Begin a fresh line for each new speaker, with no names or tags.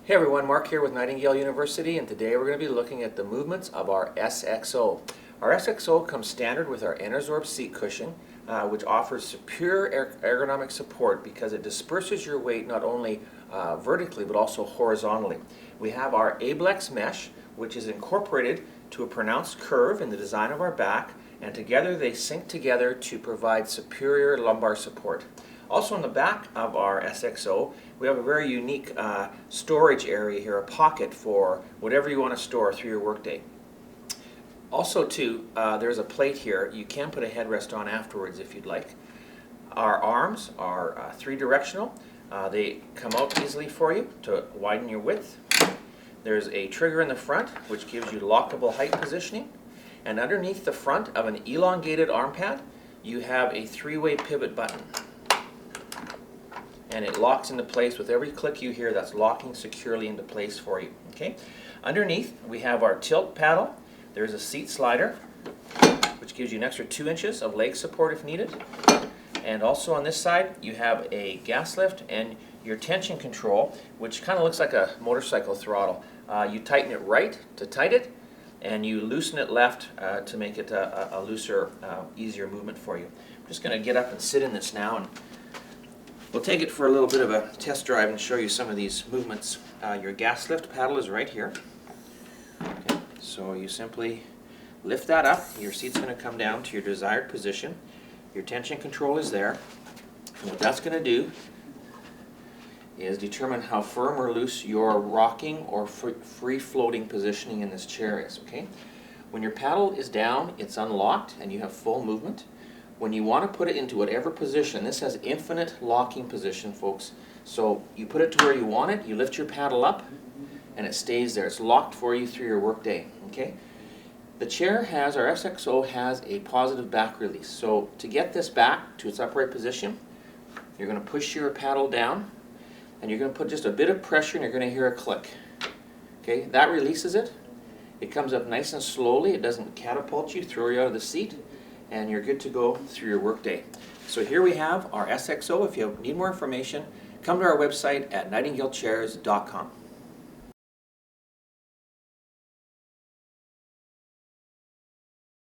Hey everyone, Mark here with Nightingale University, and today we're going to be looking at the movements of our SXO. Our SXO comes standard with our Enersorb seat cushion, which offers superior ergonomic support because it disperses your weight not only vertically but also horizontally. We have our Ablex mesh, which is incorporated to a pronounced curve in the design of our back, and together they sync together to provide superior lumbar support. Also on the back of our SXO, we have a very unique storage area here, a pocket for whatever you want to store through your workday. Also too, there's a plate here. You can put a headrest on afterwards if you'd like. Our arms are three-directional. They come out easily for you to widen your width. There's a trigger in the front which gives you lockable height positioning. And underneath the front of an elongated arm pad, you have a three-way pivot button. And it locks into place with every click you hear. That's locking securely into place for you. Okay. Underneath we have our tilt paddle. There's a seat slider which gives you an extra 2 inches of leg support if needed. And also on this side you have a gas lift and your tension control, which kind of looks like a motorcycle throttle. You tighten it right to tight it, and you loosen it left to make it a looser, easier movement for you. I'm just going to get up and sit in this now, and we'll take it for a little bit of a test drive and show you some of these movements. Your gas lift paddle is right here. Okay. So you simply lift that up. Your seat's going to come down to your desired position. Your tension control is there. And what that's going to do is determine how firm or loose your rocking or free-floating positioning in this chair is. Okay. When your paddle is down, it's unlocked and you have full movement. When you want to put it into whatever position, this has infinite locking position, folks. So you put it to where you want it, you lift your paddle up, and it stays there. It's locked for you through your workday. Okay. The chair has, our SXO has a positive back release. So to get this back to its upright position, you're going to push your paddle down, and you're going to put just a bit of pressure, and you're going to hear a click. Okay. That releases it. It comes up nice and slowly. It doesn't catapult you, throw you out of the seat, and you're good to go through your workday. So here we have our SXO. If you need more information, come to our website at nightingalechairs.com.